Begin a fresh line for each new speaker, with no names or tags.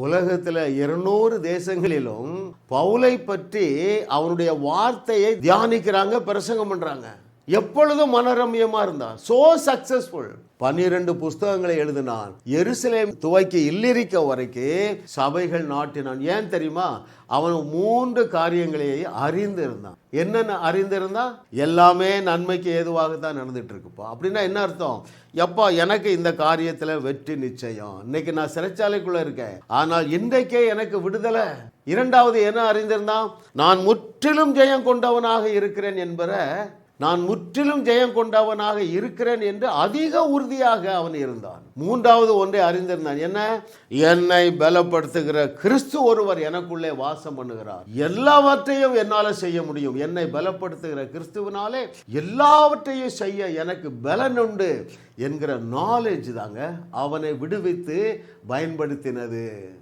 உலகத்தில் 200 தேசங்களிலும் பவுலை பற்றி அவனுடைய வார்த்தையை தியானிக்கிறாங்க, பிரசங்கம் பண்றாங்க. எப்பொழுதும் மனரம்யமா இருந்தான். So successful. 12 புஸ்தகங்களை எழுதினான். எருசலேம் துவக்கி இல்லிரிக்க வரைக்கும் சபைகள் நாட்டினான். ஏன் தெரியுமா? அவன் 3 காரியங்களை அறிந்திருந்தான். என்னென்ன அறிந்திருந்தான்? எல்லாமே நன்மைக்கு ஏதுவாகத்தான் நடந்துட்டு இருக்குப்பா. அப்படின்னா என்ன அர்த்தம்? எப்பா எனக்கு இந்த காரியத்தில் வெற்றி நிச்சயம். இன்னைக்கு நான் சிறைச்சாலைக்குள்ள இருக்கேன், ஆனால் இன்றைக்கே எனக்கு விடுதலை. இரண்டாவது என்ன அறிந்திருந்தான்? நான் முற்றிலும் ஜெயம் கொண்டவனாக இருக்கிறேன் என்பற நான் முற்றிலும் ஜெயம் கொண்டவனாக இருக்கிறேன் என்று அதிக உறுதியாக அவன் இருந்தான். மூன்றாவது ஒன்றை அறிந்திருந்தான். என்ன? என்னை பலப்படுத்துகிற கிறிஸ்து ஒருவர் எனக்குள்ளே வாசம் பண்ணுகிறார். எல்லாவற்றையும் என்னால செய்ய முடியும். என்னை பலப்படுத்துகிற கிறிஸ்துவினாலே எல்லாவற்றையும் செய்ய எனக்கு பலன் உண்டு என்கிற நாலேஜ் தாங்க அவனை விடுவித்து பயன்படுத்தினது.